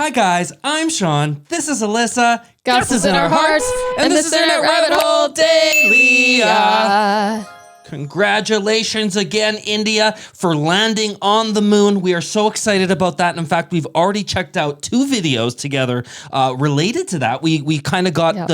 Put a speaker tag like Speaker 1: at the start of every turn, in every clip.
Speaker 1: Hi guys, I'm Sean. This is Alyssa.
Speaker 2: Gus is in our hearts.
Speaker 1: And this is Internet Rabbit Hole Daily. Congratulations again, India, for landing on the moon. We are so excited about that. And in fact, we've already checked out 2 videos together related to that. We kind of got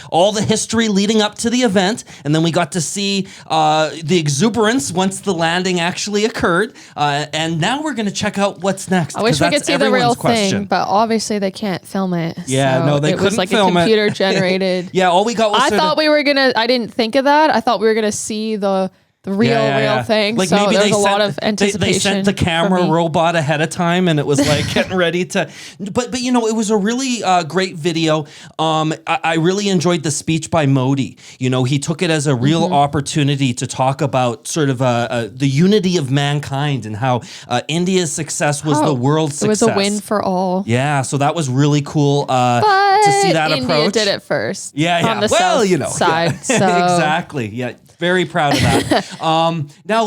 Speaker 1: all the history leading up to the event, and then we got to see the exuberance once the landing actually occurred. And now we're going to check out what's next.
Speaker 2: I wish we could see the real thing, but obviously they can't film it.
Speaker 1: Yeah,
Speaker 2: so
Speaker 1: no, they couldn't
Speaker 2: film it. It was like
Speaker 1: film
Speaker 2: a computer generated.
Speaker 1: Yeah, all we got was
Speaker 2: I didn't think of that. I thought we were going to see the real thing.
Speaker 1: Like
Speaker 2: so
Speaker 1: maybe
Speaker 2: there's
Speaker 1: they
Speaker 2: a lot of anticipation.
Speaker 1: They sent the camera robot ahead of time, and it was like getting ready to. But you know, it was a really great video. I really enjoyed the speech by Modi. You know, he took it as a real opportunity to talk about sort of the unity of mankind and how India's success was the world's success.
Speaker 2: It was a win for all.
Speaker 1: Yeah, so that was really cool
Speaker 2: but
Speaker 1: to see that
Speaker 2: India
Speaker 1: approach.
Speaker 2: did it first.
Speaker 1: Yeah.
Speaker 2: On the south side. So.
Speaker 1: Exactly. Yeah. Very proud of that. Now,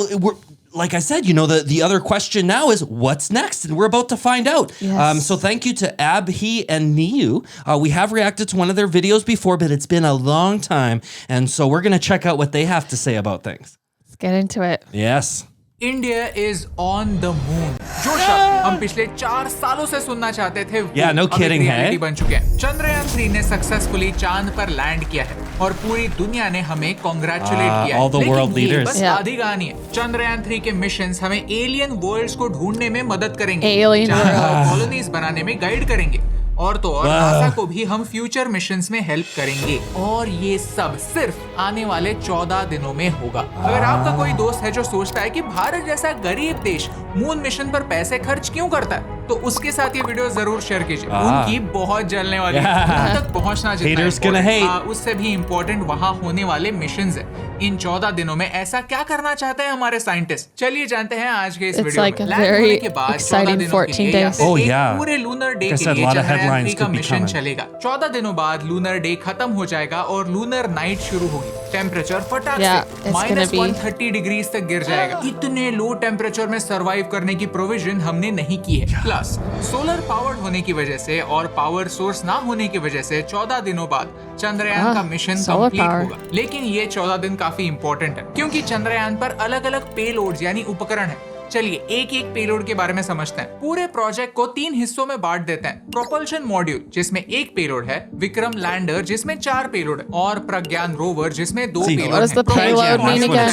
Speaker 1: like I said, you know, the other question now is what's next? And we're about to find out.
Speaker 2: Yes.
Speaker 1: So thank you to Abhi and Niu. We have reacted to one of their videos before, but it's been a long time. And so we're going to check out what they have to say about things.
Speaker 2: Let's get into it.
Speaker 1: Yes.
Speaker 3: India is on the moon. जो शब्द हम पिछले 4 सालों से सुनना चाहते थे
Speaker 1: Yeah, no kidding,
Speaker 3: reality बन चुके हैं। चंद्रयान 3 ने सक्सेसफुली चांद पर लैंड किया है और पूरी दुनिया ने हमें कांग्रेचुलेट किया
Speaker 1: all the
Speaker 3: है।
Speaker 1: world
Speaker 3: लेकिन ये
Speaker 1: leaders.
Speaker 3: बस आधी कहानी है। चंद्रयान 3 के मिशंस हमें एलियन वर्ल्ड्स को ढूंढने में मदद करेंगे, कॉलोनीज बनाने में गाइड करेंगे और तो और नासा को भी हम फ्यूचर मिशंस में हेल्प करेंगे। और ये सब सिर्फ आने वाले 14 दिनों में होगा। अगर आपका कोई दोस्त है जो सोचता है कि भारत जैसा गरीब देश मून मिशन पर पैसे खर्च क्यों करता है, तो उसके साथ ये वीडियो जरूर शेयर कीजिए। उनकी बहुत जलने वाली है। उन तक पहुंचना जितना उससे भी इम्पोर्टेंट वहाँ होने वाले मिशंस है। इन 14 दिनों में ऐसा क्या करना चाहते हैं हमारे साइंटिस्ट, चलिए जानते हैं आज के इस वीडियो में। लैंड होने के बाद 14 दिनों के लिए या फिर एक पूरे लूनर डे के लिए चंद्रयान 3 का मिशन चलेगा। 14 दिनों बाद लूनर डे खत्म हो जाएगा और लूनर नाइट शुरू होगी। टेम्परेचर फटाक से -130 डिग्री तक गिर जाएगा। इतने लो टेम्परेचर में सर्वाइव करने की प्रोविजन हमने नहीं की है। प्लस सोलर पावर्ड होने की वजह से और पावर सोर्स ना होने की वजह से 14 दिनों बाद चंद्रयान का मिशन कंप्लीट होगा। लेकिन ये 14 दिन काफी इंपॉर्टेंट है क्योंकि चंद्रयान पर अलग अलग पेलोड्स यानी उपकरण है। चलिए एक एक पेलोड के बारे में समझते हैं। पूरे प्रोजेक्ट को 3 हिस्सों में बांट देते हैं। प्रोपल्शन मॉड्यूल जिसमें 1 पेलोड है, विक्रम लैंडर जिसमें 4 पेलोड है और प्रज्ञान रोवर जिसमें 2 पेलोड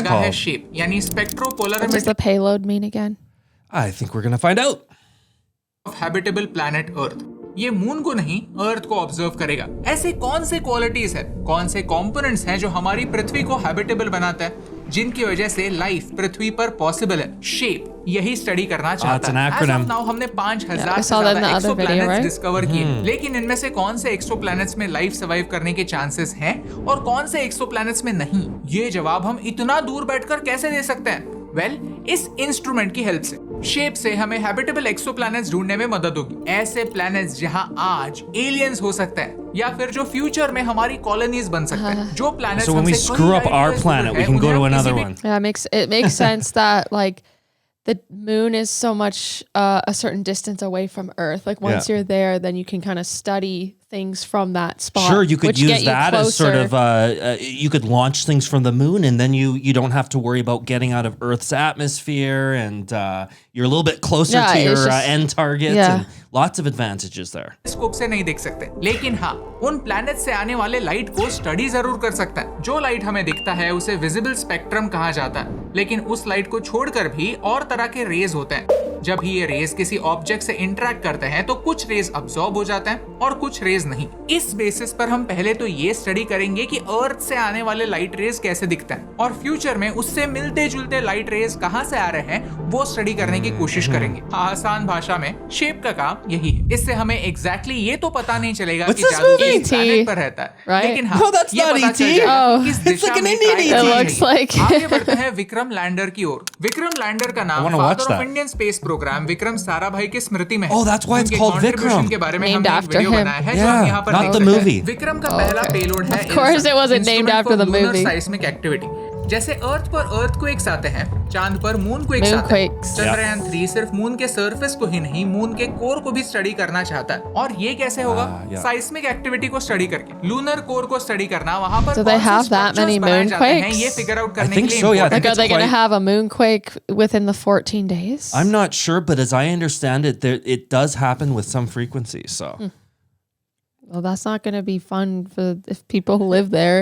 Speaker 3: है। शेप यानी spectropolar
Speaker 2: again?
Speaker 1: I think we're going to find out.
Speaker 3: Habitable planet Earth. ये मून को नहीं अर्थ को ऑब्जर्व करेगा। ऐसे कौन से क्वालिटीज है, कौन से कंपोनेंट्स हैं जो हमारी पृथ्वी को हैबिटेबल बनाता है, जिनकी वजह से लाइफ पृथ्वी पर पॉसिबल है। शेप यही स्टडी करना चाहता है। As of now, हमने 5000 से ज्यादा एक्सोप्लैनेट्स डिस्कवर किए, लेकिन इनमें से कौन से एक्सोप्लैनेट्स में लाइफ सर्वाइव करने के चांसेस हैं और कौन से एक्सोप्लैनेट्स में नहीं, ये जवाब हम इतना दूर बैठकर कैसे दे सकते हैं? इस इंस्ट्रूमेंट की हेल्प से, शेप से हमें हैबिटेबल एक्सोप्लैनेट्स ढूंढने में मदद होगी। ऐसे प्लैनेट्स जहां आज एलियंस हो सकते हैं या फिर जो फ्यूचर में हमारी कॉलोनीज बन सकते हैं। जो planets
Speaker 1: So when we screw up our planet, we can go to another one.
Speaker 2: Yeah, it makes sense that like the moon is so much a certain distance away from Earth. Like once you're there, then you can kind of study things from that spot.
Speaker 1: Sure, you could use that as sort of you could launch things from the moon, and then you don't have to worry about getting out of Earth's atmosphere, and you're a little bit closer to your end target, and lots of advantages there.
Speaker 3: Scope से नहीं देख सकते, लेकिन हाँ उन planet से आने वाले लाइट को स्टडी जरूर कर सकता है। जो लाइट हमें दिखता है उसे विजिबल स्पेक्ट्रम कहा जाता है, लेकिन उस लाइट को छोड़कर भी और तरह के रेज होते हैं। जब ही ये रेज किसी ऑब्जेक्ट से इंटरेक्ट करते हैं तो कुछ रेज अब्सॉर्ब हो जाते हैं और कुछ रेज नहीं। इस बेसिस पर हम पहले तो ये स्टडी करेंगे कि अर्थ से आने वाले लाइट रेज कैसे दिखते हैं और फ्यूचर में उससे मिलते जुलते लाइट रेज कहां से आ रहे हैं वो स्टडी करने की कोशिश करेंगे। आसान भाषा में शेप का काम यही है। इससे हमें एग्जैक्टली ये तो पता नहीं चलेगा कि जादू किस प्लैनेट पर रहता है, लेकिन हाँ ये पता चल जाएगा किस दिशा में आगे बढ़ते हैं विक्रम लैंडर की ओर। विक्रम लैंडर का नाम father of Indian space programme Vikram Sarabhai की स्मृति में है।
Speaker 1: Oh, that's why it's called Vikram.
Speaker 3: के बारे में हमने एक वीडियो बनाया है जो हम यहाँ पर
Speaker 1: not the movie.
Speaker 3: विक्रम का पहला पेलोड है
Speaker 2: Of course it wasn't named after the movie.
Speaker 3: seismic activity। जैसे अर्थ पर अर्थक्वेक्स आते हैं, चांद पर मूनक्वेक्स आते हैं। चंद्रयान 3 सिर्फ मून के सरफेस को ही नहीं, मून के कोर को भी स्टडी करना चाहता है। और ये कैसे होगा? साइस्मिक एक्टिविटी को स्टडी करके, लूनर कोर को स्टडी करना, वहां पर
Speaker 2: Do they have that many moonquakes?
Speaker 3: ये फिगर आउट करने
Speaker 1: I think
Speaker 3: के लिए
Speaker 1: so, yeah. I
Speaker 2: Like,
Speaker 1: think
Speaker 2: are they
Speaker 1: it's
Speaker 2: going to
Speaker 1: quite-
Speaker 2: have a moonquake within the 14 days?
Speaker 1: I'm not sure, but as I understand it, it does happen with some frequencies. So,
Speaker 2: Well, that's not going to be fun for if people live there.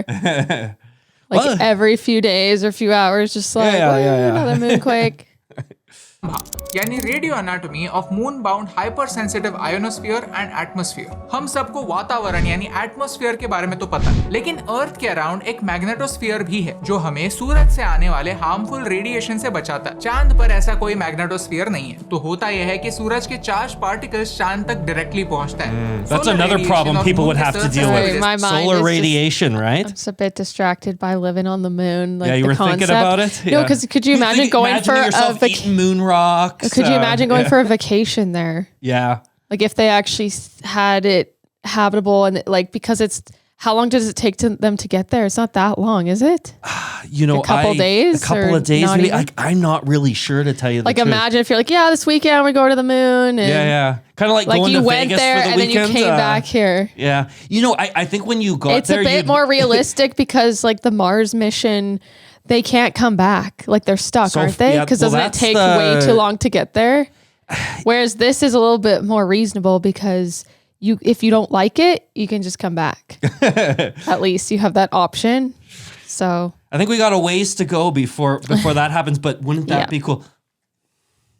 Speaker 2: Like
Speaker 1: Well-
Speaker 2: every few days or few hours, just like another moonquake.
Speaker 3: यानी radio anatomy of moon bound hypersensitive ionosphere and atmosphere. हम सबको वातावरण यानी atmosphere के बारे में तो पता है, लेकिन अर्थ के अराउंड एक मैग्नेटोस्फीयर भी है जो हमें सूरज से आने वाले हार्मफुल रेडिएशन से बचाता है। चांद पर ऐसा कोई मैग्नेटोस्फीयर नहीं है। तो होता यह है कि सूरज के चार्ज पार्टिकल्स चांद तक डायरेक्टली पहुंचता है।
Speaker 1: that's another problem people would have to deal with.
Speaker 2: My mind
Speaker 1: Solar
Speaker 2: is just-
Speaker 1: radiation, right?
Speaker 2: I'm just a bit distracted by living on the moon. Like
Speaker 1: Yeah, you
Speaker 2: the
Speaker 1: were thinking
Speaker 2: concept.
Speaker 1: about it?
Speaker 2: No,
Speaker 1: Yeah.
Speaker 2: because could you imagine going for
Speaker 1: imagining
Speaker 2: a
Speaker 1: yourself eating moon rocks?
Speaker 2: Could you imagine going for a vacation there?
Speaker 1: Yeah.
Speaker 2: Like if they actually had it habitable and like because it's how long does it take them to get there? It's not that long, is it?
Speaker 1: You know,
Speaker 2: A couple days
Speaker 1: A couple
Speaker 2: or
Speaker 1: of days,
Speaker 2: not
Speaker 1: maybe.
Speaker 2: even?
Speaker 1: I'm not really sure to tell you the
Speaker 2: Like
Speaker 1: truth.
Speaker 2: imagine if you're like, yeah, this weekend we go to the moon and
Speaker 1: Yeah. Kind of like going
Speaker 2: you
Speaker 1: to
Speaker 2: went
Speaker 1: Vegas
Speaker 2: there
Speaker 1: for the
Speaker 2: and
Speaker 1: weekend.
Speaker 2: then you came back here.
Speaker 1: Yeah. You know, I think when you got
Speaker 2: It's
Speaker 1: there,
Speaker 2: a bit more realistic because like the Mars mission, they can't come back. Like they're stuck,
Speaker 1: So,
Speaker 2: aren't they?
Speaker 1: yeah,
Speaker 2: Because
Speaker 1: well,
Speaker 2: doesn't it
Speaker 1: that's
Speaker 2: take
Speaker 1: the-
Speaker 2: way too long to get there? Whereas this is a little bit more reasonable because if you don't like it, you can just come back. At least you have that option. So
Speaker 1: I think we got a ways to go before that happens, but wouldn't that
Speaker 2: Yeah.
Speaker 1: be cool?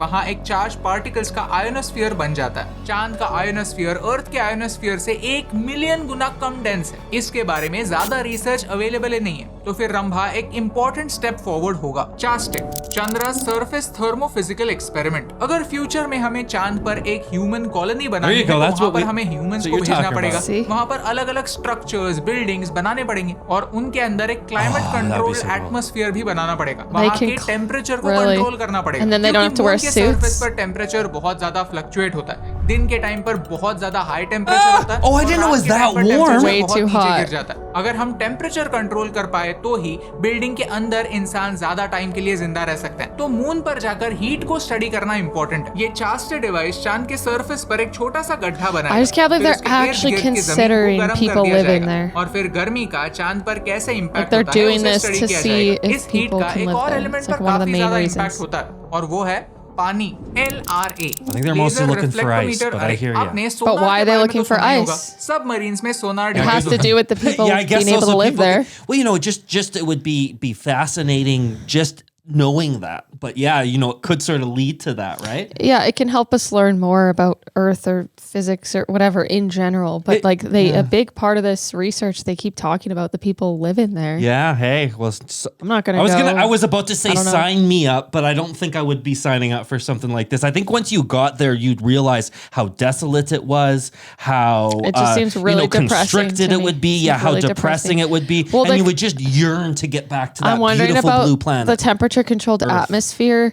Speaker 3: वहाँ एक charge particles का ionosphere बन जाता है। चांद का ionosphere अर्थ के ionosphere से 1 मिलियन गुना कम डेंस है। इसके बारे में ज्यादा रिसर्च अवेलेबल नहीं है। तो फिर रंभा एक इम्पोर्टेंट स्टेप फॉरवर्ड होगा। चास्टिक, चंद्रा सरफेस थर्मोफिजिकल एक्सपेरिमेंट। अगर फ्यूचर में हमें चांद पर एक ह्यूमन कॉलोनी बनानी है, तो वहाँ पर हमें ह्यूमंस को भेजना पड़ेगा। वहाँ पर अलग अलग स्ट्रक्चर्स, बिल्डिंग्स बनाने पड़ेंगे और उनके अंदर एक क्लाइमेट कंट्रोल एटमॉस्फेयर भी बनाना पड़ेगा। वहाँ के टेम्परेचर को कंट्रोल करना पड़ेगा।
Speaker 2: And then they don't have to wear
Speaker 3: surface पर टेम्परेचर बहुत ज्यादा फ्लक्चुएट होता है। दिन के टाइम पर बहुत ज्यादा हाई टेम्परेचर होता है।
Speaker 1: Oh, I didn't know it was that warm.
Speaker 2: Way too hot.
Speaker 3: गिर जाता है। अगर हम टेम्परेचर कंट्रोल कर पाए तो ही बिल्डिंग के अंदर इंसान ज्यादा टाइम के लिए जिंदा रह सकते हैं। तो मून पर जाकर हीट को स्टडी करना इंपॉर्टेंट है। ये चास्टे डिवाइस चांद के सरफेस पर एक छोटा सा गड्ढा बनाएगा।
Speaker 2: I just can't believe they're actually considering people living there.
Speaker 3: और फिर गर्मी का चांद पर कैसे इम्पैक्ट
Speaker 2: they're
Speaker 3: होता है
Speaker 2: doing
Speaker 3: उसे
Speaker 2: this
Speaker 3: स्टडी
Speaker 2: to
Speaker 3: किया
Speaker 2: see
Speaker 3: जाएगा।
Speaker 2: if
Speaker 3: इस हीट
Speaker 2: people
Speaker 3: का
Speaker 2: can
Speaker 3: एक
Speaker 2: live
Speaker 3: और
Speaker 2: there.
Speaker 3: एलिमेंट
Speaker 2: It's
Speaker 3: पर
Speaker 2: like one of the
Speaker 3: काफी
Speaker 2: main
Speaker 3: ज्यादा
Speaker 2: reasons.
Speaker 3: इम्पैक्ट होता है और वो है पानी। LRA।
Speaker 1: I think they're mostly looking for ice, but I hear you.
Speaker 3: आपने
Speaker 2: But
Speaker 3: सोनार
Speaker 2: why
Speaker 3: के
Speaker 2: are they
Speaker 3: बारे में
Speaker 2: looking
Speaker 3: तो
Speaker 2: for
Speaker 3: सुना ही होगा।
Speaker 2: ice?
Speaker 3: सबमरीन्स में सोनार
Speaker 2: It has to do with the people
Speaker 1: Yeah, I guess
Speaker 2: being able
Speaker 1: those
Speaker 2: to
Speaker 1: are
Speaker 2: live
Speaker 1: people.
Speaker 2: there.
Speaker 1: Well, you know, just it would be fascinating just knowing that. But yeah, you know, it could sort of lead to that, right?
Speaker 2: Yeah, it can help us learn more about Earth or physics or whatever in general. But like a big part of this research, they keep talking about the people living there.
Speaker 1: Yeah. Hey, well,
Speaker 2: I'm not gonna go.
Speaker 1: I was about to say
Speaker 2: I don't know.
Speaker 1: sign me up, but I don't think I would be signing up for something like this. I think once you got there, you'd realize how desolate it was, how
Speaker 2: It just seems really depressing
Speaker 1: constricted
Speaker 2: to
Speaker 1: it
Speaker 2: me.
Speaker 1: would be,
Speaker 2: Seems
Speaker 1: yeah, how
Speaker 2: really
Speaker 1: depressing
Speaker 2: depressing.
Speaker 1: it would be,
Speaker 2: Well,
Speaker 1: and you
Speaker 2: like-
Speaker 1: would just yearn to get back to that
Speaker 2: I'm wondering
Speaker 1: beautiful
Speaker 2: about
Speaker 1: blue planet.
Speaker 2: the temperature controlled atmosphere.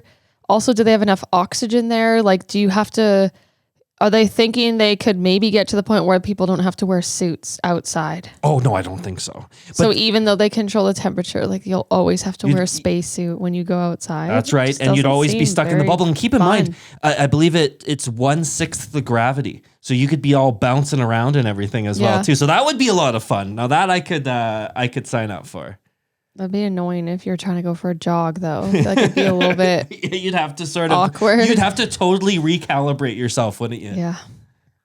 Speaker 2: Also, do they have enough oxygen there? Like, do you have to? Are they thinking they could maybe get to the point where people don't have to wear suits outside?
Speaker 1: Oh no, I don't think so.
Speaker 2: So even though they control the temperature, like you'll always have to wear a spacesuit when you go outside.
Speaker 1: That's
Speaker 2: It
Speaker 1: right,
Speaker 2: just
Speaker 1: and you'd
Speaker 2: doesn't
Speaker 1: always be
Speaker 2: seem
Speaker 1: stuck in the
Speaker 2: very
Speaker 1: bubble. And keep in mind,
Speaker 2: fun.
Speaker 1: I believe it's 1/6 the gravity, so you could be all bouncing around and everything as well
Speaker 2: Yeah.
Speaker 1: too. So that would be a lot of fun. Now that I could sign up for.
Speaker 2: That'd be annoying if you're trying to go for a jog, though. I feel like it'd be a little bit
Speaker 1: You'd have to sort of
Speaker 2: awkward.
Speaker 1: You'd have to totally recalibrate yourself, wouldn't you?
Speaker 2: Yeah.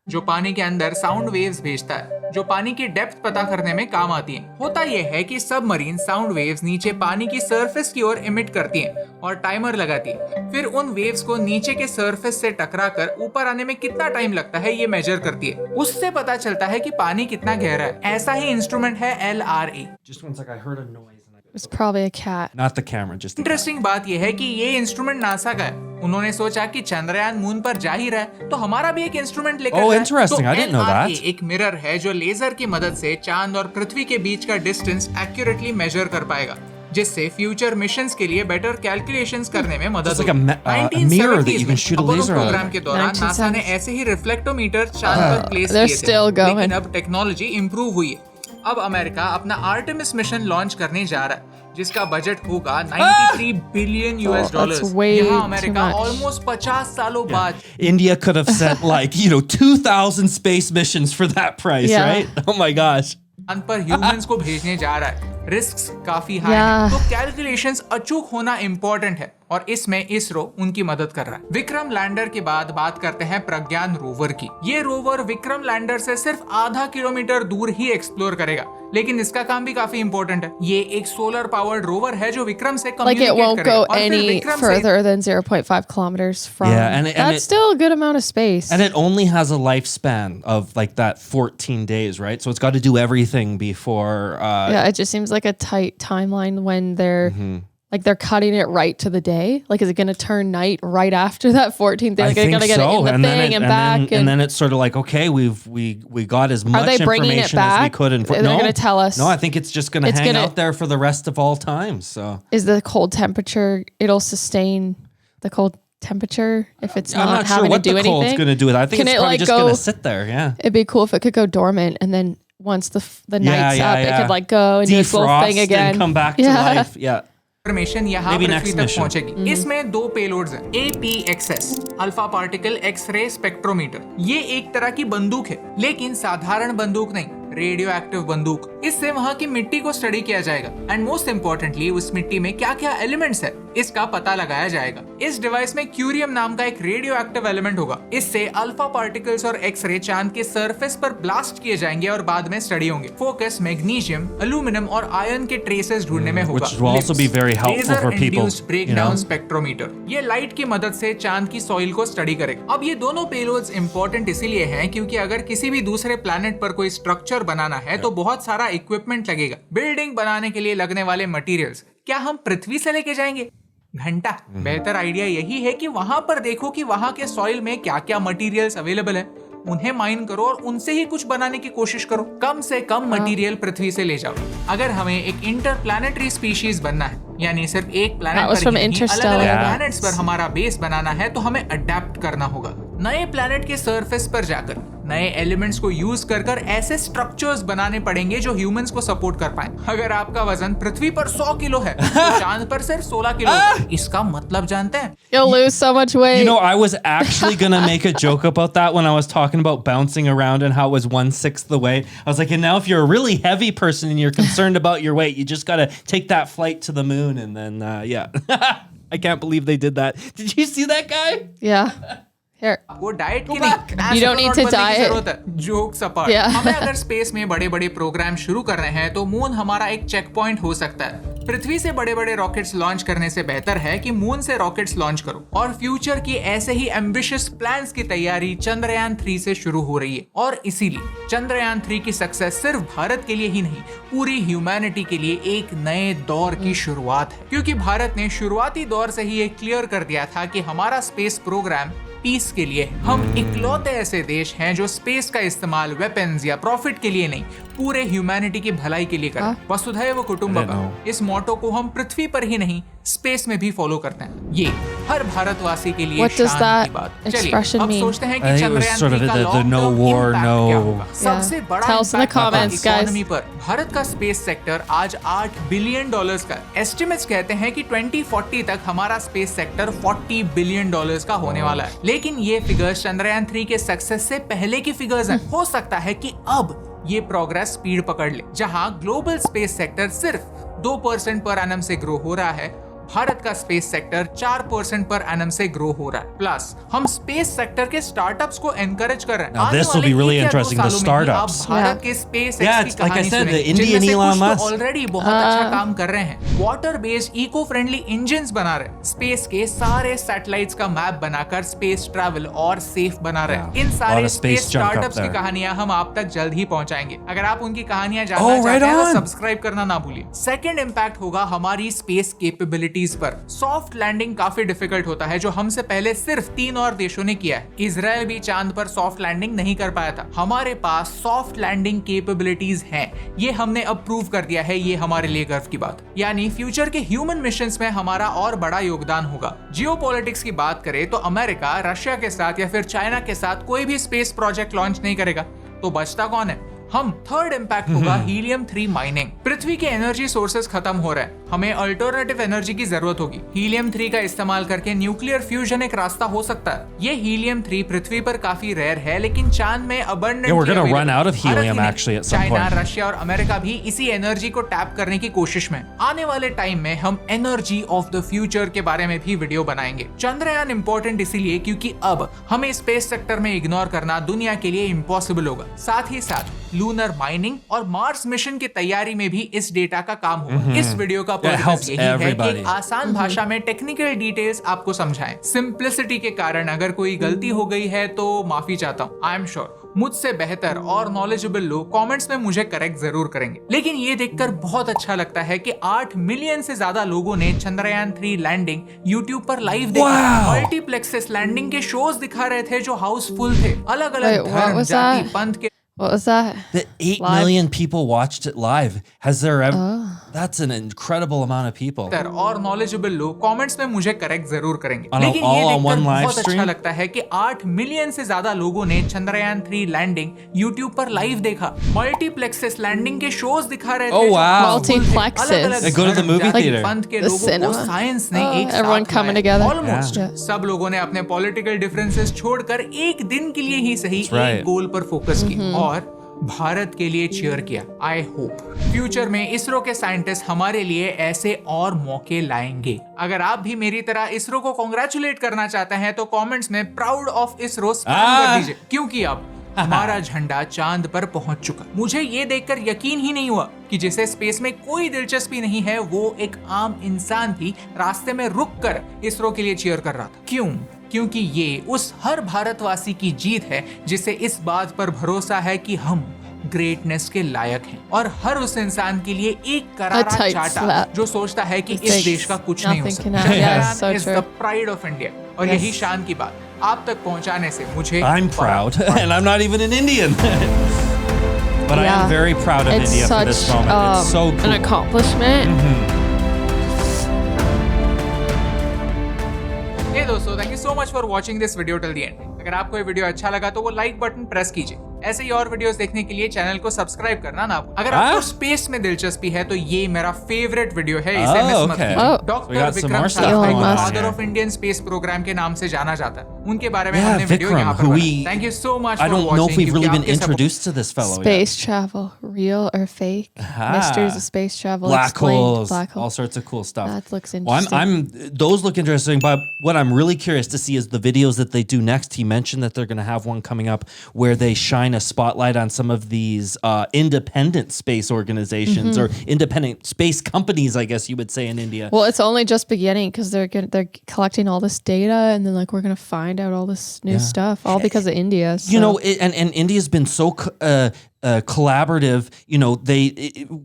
Speaker 3: जो पानी के अंदर sound waves भेजता है, जो पानी की depth पता करने में काम आती है। होता यह है कि सबमरीन साउंड वेव्स नीचे पानी की सरफेस की ओर इमिट करती हैं और टाइमर लगाती है। फिर उन वेव्स को नीचे के सरफेस से टकराकर ऊपर आने में कितना टाइम लगता है ये मेजर करती है। उससे पता चलता है कि पानी कितना गहरा है। ऐसा ही इंस्ट्रूमेंट है LRA।
Speaker 1: Just one sec, I heard a noise.
Speaker 2: It's probably a cat.
Speaker 1: Not the camera, just the
Speaker 3: interesting बात यह है कि ये इंस्ट्रूमेंट नासा का है। उन्होंने सोचा कि चंद्रयान मून पर जा ही रहा है, तो हमारा भी एक इंस्ट्रूमेंट लेकर
Speaker 1: Oh,
Speaker 3: जाए।
Speaker 1: interesting.
Speaker 3: तो
Speaker 1: I didn't know
Speaker 3: LRA
Speaker 1: that.
Speaker 3: एक मिरर है जो लेजर की मदद से चांद और पृथ्वी के बीच का डिस्टेंस एक्यूरेटली मेजर कर पाएगा, जिससे फ्यूचर मिशंस के लिए बेटर कैलकुलेशंस करने में मदद
Speaker 1: It's like
Speaker 3: होगी।
Speaker 1: a mirror that you can shoot a
Speaker 3: Apollo
Speaker 1: laser out of.
Speaker 3: Programme के दौरान नासा ने ऐसे ही रिफ्लेक्टोमीटर चांद पर प्लेस
Speaker 2: They're
Speaker 3: किए थे,
Speaker 2: still going.
Speaker 3: लेकिन अब टेक्नोलॉजी इंप्रूव हुई है। अब अमेरिका अपना आर्टेमिस मिशन लॉन्च करने जा रहा है। जिसका बजट होगा 93 बिलियन यूएस डॉलर्स। यहाँ अमेरिका ऑलमोस्ट 50 सालों बाद
Speaker 1: India could have sent like 2000 space missions for that price, right? Oh my gosh.
Speaker 3: चांद पर ह्यूमंस को भेजने जा रहा है। रिस्क्स काफी हाई हैं, तो कैलकुलेशंस अचूक होना इम्पोर्टेंट है और इसमें इसरो उनकी मदद कर रहा है। विक्रम लैंडर के बाद बात करते हैं प्रज्ञान रोवर की। ये रोवर विक्रम लैंडर से सिर्फ आधा किलोमीटर दूर ही एक्सप्लोर करेगा, लेकिन इसका काम भी काफी इम्पोर्टेंट है। ये एक सोलर पावर्ड रोवर है जो विक्रम से कम्युनिकेट करेगा।
Speaker 2: Like it won't go any further than 0.5 kilometers from.
Speaker 1: Yeah, and
Speaker 2: that's still a good amount of space.
Speaker 1: And it only has a lifespan of like that 14 days, right? So it's got to do everything before.
Speaker 2: Yeah, it just seems like a tight timeline when they're like they're cutting it right to the day. Like, is it going to turn night right after that 14th day? Like,
Speaker 1: I think
Speaker 2: gotta get
Speaker 1: so.
Speaker 2: it in the thing and back.
Speaker 1: And then it's sort of like, okay, we got as much information as we could.
Speaker 2: They're going to tell us.
Speaker 1: No, I think it's just going to hang out there for the rest of all time. So
Speaker 2: is the cold temperature? It'll sustain the cold temperature if it's
Speaker 1: I'm
Speaker 2: not
Speaker 1: not
Speaker 2: having
Speaker 1: sure what
Speaker 2: to do
Speaker 1: the cold's
Speaker 2: anything.
Speaker 1: going to do with it. I think
Speaker 2: Can
Speaker 1: it's
Speaker 2: it,
Speaker 1: probably
Speaker 2: like,
Speaker 1: just going
Speaker 2: go-
Speaker 1: to sit there. Yeah.
Speaker 2: It'd be cool if it could go dormant, and then once the night's up, it could like go and do its little
Speaker 1: Defrost
Speaker 2: thing again.
Speaker 1: and come back to life. Yeah.
Speaker 3: Information यहाँ
Speaker 1: Maybe
Speaker 3: पृथ्वी
Speaker 1: next
Speaker 3: तक
Speaker 1: mission.
Speaker 3: पहुंचेगी। इसमें 2 payloads हैं। APXS alpha particle X-ray spectrometer. ये एक तरह की बंदूक है, लेकिन साधारण बंदूक नहीं, रेडियो एक्टिव बंदूक। इससे वहां की मिट्टी को स्टडी किया जाएगा एंड मोस्ट इम्पोर्टेंटली उस मिट्टी में क्या क्या एलिमेंट्स है इसका पता लगाया जाएगा। इस डिवाइस में क्यूरियम नाम का एक रेडियो एक्टिव एलिमेंट होगा। इससे अल्फा पार्टिकल्स और एक्सरे चांद के सरफेस पर ब्लास्ट किए जाएंगे और बाद में स्टडी होंगे। फोकस मैग्नीशियम, एल्यूमिनियम और आयरन के ट्रेसेस ढूंढने में होगा।
Speaker 1: Which will also be very helpful for people.
Speaker 3: Breakdown spectrometer, ये लाइट की मदद से चांद की सॉइल को स्टडी करेगा। अब ये दोनों पेलोड्स इंपॉर्टेंट इसीलिए हैं क्योंकि अगर किसी भी दूसरे प्लैनेट पर कोई स्ट्रक्चर बनाना है तो बहुत सारा इक्विपमेंट लगेगा। बिल्डिंग बनाने के लिए लगने वाले मटेरियल्स क्या हम पृथ्वी से लेके जाएंगे? घंटा। बेहतर आइडिया यही है कि वहां पर देखो कि वहां के सॉइल में क्या क्या मटेरियल्स अवेलेबल है, उन्हें माइन करो और उनसे ही कुछ बनाने की कोशिश करो। कम से कम मटेरियल पृथ्वी से ले जाओ। अगर हमें एक इंटरप्लैनेटरी स्पीशीज बनना है, यानी सिर्फ एक प्लैनेट पर ही नहीं, अलग-अलग प्लैनेट्स पर हमारा बेस बनाना है, तो हमें अडेप्ट करना होगा। नए प्लैनेट के सरफेस पर जाकर नए एलिमेंट्स को यूज कर ऐसे स्ट्रक्चर्स बनाने पड़ेंगे जो ह्यूमंस को सपोर्ट कर पाए। अगर आपका वजन पृथ्वी पर 100 किलो है तो चांद पर सिर्फ 16 किलो है। इसका मतलब जानते हैं?
Speaker 2: You'll lose so much weight.
Speaker 1: You know, I was actually gonna make a joke about that when I was talking about bouncing around and how it was 1/6 the way. I was like, and now if you're a really heavy person and you're concerned about your weight, you just gotta take that flight to the moon and then yeah. I can't believe they did that. Did you see that guy?
Speaker 2: Yeah. Here.
Speaker 3: वो diet की नहीं,
Speaker 2: You don't need to diet.
Speaker 3: Jokes apart. हमें अगर space में बड़े बड़े programme शुरू कर रहे हैं तो मून हमारा एक चेक पॉइंट हो सकता है। पृथ्वी से बड़े बड़े रॉकेट्स लॉन्च करने से बेहतर है कि मून से रॉकेट्स लॉन्च करो। और फ्यूचर की ऐसे ही एम्बिशियस प्लान्स की तैयारी चंद्रयान 3 से शुरू हो रही है। और इसीलिए चंद्रयान 3 की सक्सेस सिर्फ भारत के लिए ही नहीं, पूरी ह्यूमैनिटी के लिए एक नए दौर की शुरुआत है। क्योंकि भारत ने शुरुआती दौर से ही ये क्लियर कर दिया था कि हमारा स्पेस प्रोग्राम पीस के लिए। हम इकलौते ऐसे देश हैं जो स्पेस का इस्तेमाल वेपन्स या प्रॉफिट के लिए नहीं, पूरे ह्यूमैनिटी की भलाई के लिए करें। वसुधैव कुटुंबकम, इस मोटो को हम पृथ्वी पर ही नहीं स्पेस में भी फॉलो करते हैं। ये हर भारतवासी के लिए शान की बात। चलिए अब सोचते हैं कि चंद्रयान 3 का लॉन्ग टर्म इम्पैक्ट क्या होगा। सबसे बड़ा इम्पैक्ट इकोनॉमी पर। भारत का स्पेस सेक्टर आज $8 बिलियन का। एस्टिमेट्स कहते हैं कि 2040 तक हमारा स्पेस सेक्टर $40 बिलियन का होने वाला है। लेकिन ये फिगर्स चंद्रयान 3 के सक्सेस से पहले की फिगर्स हैं। हो सकता है कि अब ये प्रोग्रेस स्पीड पकड़ ले। जहां ग्लोबल स्पेस सेक्टर सिर्फ 2% पर एनम से ग्रो हो रहा है, भारत का स्पेस सेक्टर 4% पर एनम से ग्रो हो रहा है। प्लस हम स्पेस सेक्टर के स्टार्टअप्स को एनकरेज कर रहे हैं।
Speaker 1: This will be really interesting, the startups.
Speaker 3: Bharat के space
Speaker 1: Yeah, it's like I said, the Indian Elon Musk
Speaker 3: already बहुत अच्छा काम कर रहे हैं। Water based eco friendly engines बना रहे हैं। स्पेस के सारे सैटेलाइट्स का मैप बनाकर स्पेस ट्रैवल और सेफ बना रहे हैं। इन सारे स्पेस स्टार्टअप्स की कहानियां हम आप तक जल्द ही पहुंचाएंगे। अगर आप उनकी कहानियां जानना चाहते हैं तो सब्सक्राइब करना ना भूलिए। सेकंड इंपैक्ट होगा हमारी स्पेस कैपेबिलिटीज पर। सॉफ्ट लैंडिंग काफी डिफिकल्ट होता है जो हमसे पहले सिर्फ 3 और देशों ने किया है। इजराइल भी चांद पर सॉफ्ट लैंडिंग नहीं कर पाया था। हमारे पास सॉफ्ट लैंडिंग कैपेबिलिटीज हैं, ये हमने अब प्रूव कर दिया है। ये हमारे लिए गर्व की बात। यानी फ्यूचर के ह्यूमन मिशंस में हमारा और बड़ा योगदान होगा। जियोपॉलिटिक्स की बात करें तो अमेरिका रशिया के साथ या फिर चाइना के साथ कोई भी स्पेस प्रोजेक्ट लॉन्च नहीं करेगा, तो बचता कौन है? हम थर्ड इम्पैक्ट होगा हीलियम 3 माइनिंग। पृथ्वी के एनर्जी सोर्सेज खत्म हो रहे हैं, हमें अल्टरनेटिव एनर्जी की जरूरत होगी। हीलियम 3 का इस्तेमाल करके न्यूक्लियर फ्यूजन एक रास्ता हो सकता है। ये हीलियम 3 पृथ्वी पर काफी रेयर है, लेकिन चांद में
Speaker 1: Yeah, we're gonna run out of helium actually at some
Speaker 3: China,
Speaker 1: point.
Speaker 3: Russia और अमेरिका भी इसी एनर्जी को टैप करने की कोशिश में। आने वाले टाइम में हम एनर्जी ऑफ द फ्यूचर के बारे में भी वीडियो बनाएंगे। चंद्रयान इंपॉर्टेंट इसीलिए क्योंकि अब हमें स्पेस सेक्टर में इग्नोर करना दुनिया के लिए इम्पॉसिबल होगा। साथ ही साथ लूनर माइनिंग और मार्स मिशन की तैयारी में भी इस डेटा का काम होगा। इस वीडियो का पर्पस यही है कि एक आसान भाषा में टेक्निकल डिटेल्स आपको समझाएं। सिंप्लिसिटी के कारण अगर कोई गलती हो गई है तो माफी चाहता हूँ। आई एम श्योर मुझसे बेहतर और नॉलेजेबल लोग कमेंट्स में मुझे करेक्ट जरूर करेंगे। लेकिन ये देखकर बहुत अच्छा लगता है कि 8 मिलियन से ज्यादा लोगों ने चंद्रयान 3 लैंडिंग यूट्यूब पर लाइव देखा। मल्टीप्लेक्सेस लैंडिंग के शोज दिखा रहे थे जो हाउसफुल थे। अलग अलग धर्म, जाति, पंथ के
Speaker 2: What was that?
Speaker 1: The 8 million people watched it live. Has there ever? That's an incredible amount of people.
Speaker 3: और नॉलेजेबल लोग कमेंट्स में मुझे करेक्ट जरूर करेंगे।
Speaker 1: On
Speaker 3: लेकिन
Speaker 1: all
Speaker 3: ये
Speaker 1: on
Speaker 3: देखकर
Speaker 1: one live
Speaker 3: बहुत अच्छा
Speaker 1: stream?
Speaker 3: लगता है कि 8 मिलियन से ज्यादा लोगों ने चंद्रयान 3 लैंडिंग यूट्यूब पर लाइव देखा। मल्टीप्लेक्सेस लैंडिंग के शोज दिखा रहे थे।
Speaker 1: Oh, wow.
Speaker 2: Multiplexes.
Speaker 1: They go to the movie theater.
Speaker 3: पंथ के
Speaker 2: The
Speaker 3: लोगों को
Speaker 2: cinema.
Speaker 3: साइंस ने एक साथ
Speaker 2: everyone coming together.
Speaker 3: Almost
Speaker 2: Yeah.
Speaker 3: सब लोगों ने अपने पॉलिटिकल डिफरेंसेस छोड़कर एक दिन के लिए ही सही
Speaker 1: That's right.
Speaker 3: एक गोल पर फोकस की और भारत के लिए चीयर किया। आई होप फ्यूचर में इसरो के साइंटिस्ट हमारे लिए ऐसे और मौके लाएंगे। अगर आप भी मेरी तरह इसरो को कांग्रेचुलेट करना चाहते हैं तो कमेंट्स में प्राउड ऑफ इसरो स्पैम कर दीजिए, क्योंकि अब हमारा झंडा चांद पर पहुंच चुका। मुझे ये देखकर यकीन ही नहीं हुआ कि जिसे स्पेस में कोई दिलचस्पी नहीं है वो एक आम इंसान भी रास्ते में रुक कर इसरो के लिए चीयर कर रहा था। क्यों? क्योंकि ये उस हर भारतवासी की जीत है जिसे इस बात पर भरोसा है कि हम ग्रेटनेस के लायक हैं, और हर उस इंसान के लिए एक करारा चाटा जो सोचता है कि इस देश का कुछ नहीं हो सकता। Is the pride of India, और यही शान की बात आप तक पहुंचाने से मुझे
Speaker 1: I'm proud, and I'm not even an Indian. But I am very proud of India for this moment. It's so cool.
Speaker 2: An accomplishment.
Speaker 3: Hey दोस्तों, thank you so much for watching this video till the end. अगर आपको ये video अच्छा लगा तो वो like button press कीजिए। ऐसे ही और वीडियोस देखने के लिए चैनल को सब्सक्राइब करना ना। अगर आपको स्पेस में दिलचस्पी है तो ये मेरा फेवरेट वीडियो है, इसे मिस मत कीजिए। Doctor Vikram Sarabhai, father of Indian space programme के नाम से जाना जाता है, उनके बारे में हमने वीडियो यहाँ पर बनाया। Thank you so much for watching.
Speaker 1: I don't know if we've really been introduced to this fellow yet.
Speaker 2: Space travel, real or fake? Mysteries of space travel.
Speaker 1: Black holes, all sorts of cool stuff.
Speaker 2: That looks interesting.
Speaker 1: Well, those look interesting, but what I'm really curious to see is the videos that they do next. He mentioned that they're going to have one coming up where they shine a spotlight on some of these independent space organizations or independent space companies, I guess you would say, in India.
Speaker 2: Well, it's only just beginning because they're collecting all this data, and then like we're gonna find out all this new stuff, all because of India. So.
Speaker 1: You know, and India's been so collaborative. You know,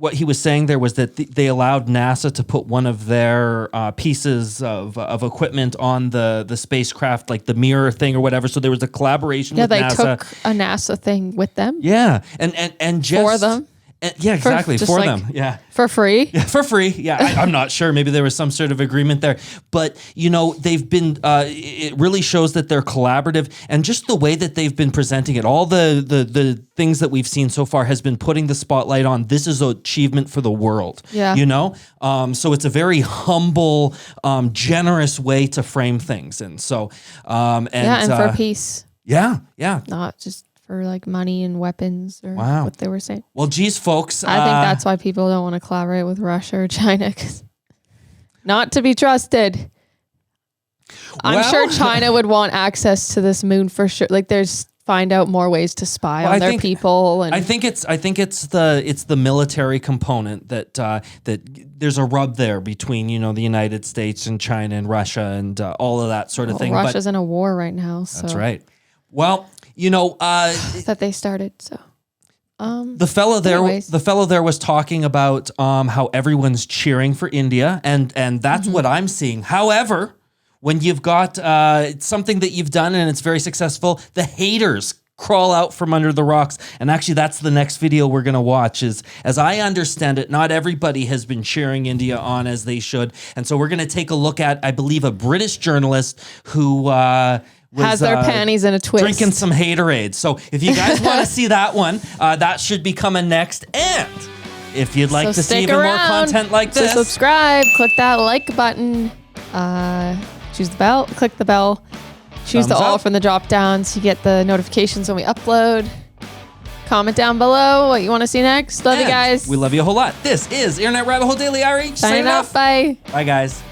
Speaker 1: what he was saying there was that they allowed NASA to put one of their pieces of equipment on the spacecraft, like the mirror thing or whatever. So there was a collaboration with NASA.
Speaker 2: Yeah, they took a NASA thing with them.
Speaker 1: Yeah, and just
Speaker 2: for them.
Speaker 1: Yeah, exactly, for them. Yeah.
Speaker 2: For free?
Speaker 1: Yeah, for free. Yeah, I'm not sure. Maybe there was some sort of agreement there. But, you know, they've been, it really shows that they're collaborative, and just the way that they've been presenting it, all the things that we've seen so far has been putting the spotlight on, this is an achievement for the world.
Speaker 2: Yeah.
Speaker 1: You know? So it's a very humble, generous way to frame things. And so,
Speaker 2: and for peace.
Speaker 1: Yeah, yeah.
Speaker 2: Not just for like money and weapons or what they were saying.
Speaker 1: Well, geez, folks.
Speaker 2: I think that's why people don't want to collaborate with Russia or China, because not to be trusted. I'm sure China would want access to this moon for sure. Like find out more ways to spy on their people. And
Speaker 1: I think it's the military component that there's a rub there between, you know, the United States and China and Russia and all of that sort of thing.
Speaker 2: Russia's in a war right now. So.
Speaker 1: That's right. Well, you know,
Speaker 2: that they started. So,
Speaker 1: the fellow there was talking about how everyone's cheering for India, and that's what I'm seeing. However, when you've got something that you've done and it's very successful, the haters crawl out from under the rocks. And actually, that's the next video we're going to watch. Is, as I understand it, not everybody has been cheering India on as they should. And so we're going to take a look at, I believe, a British journalist who
Speaker 2: has their panties in a twist.
Speaker 1: Drinking some haterade. So if you guys want to see that one, that should be coming next. And if you'd like to see even more content like this,
Speaker 2: subscribe, click that like button, choose the bell, click the bell, choose the all from the drop down so you get the notifications when we upload. Comment down below what you want to see next. Love you guys.
Speaker 1: We love you a whole lot. This is Internet Rabbit Hole Daily RH.
Speaker 2: Signing off. Bye.
Speaker 1: Bye, guys.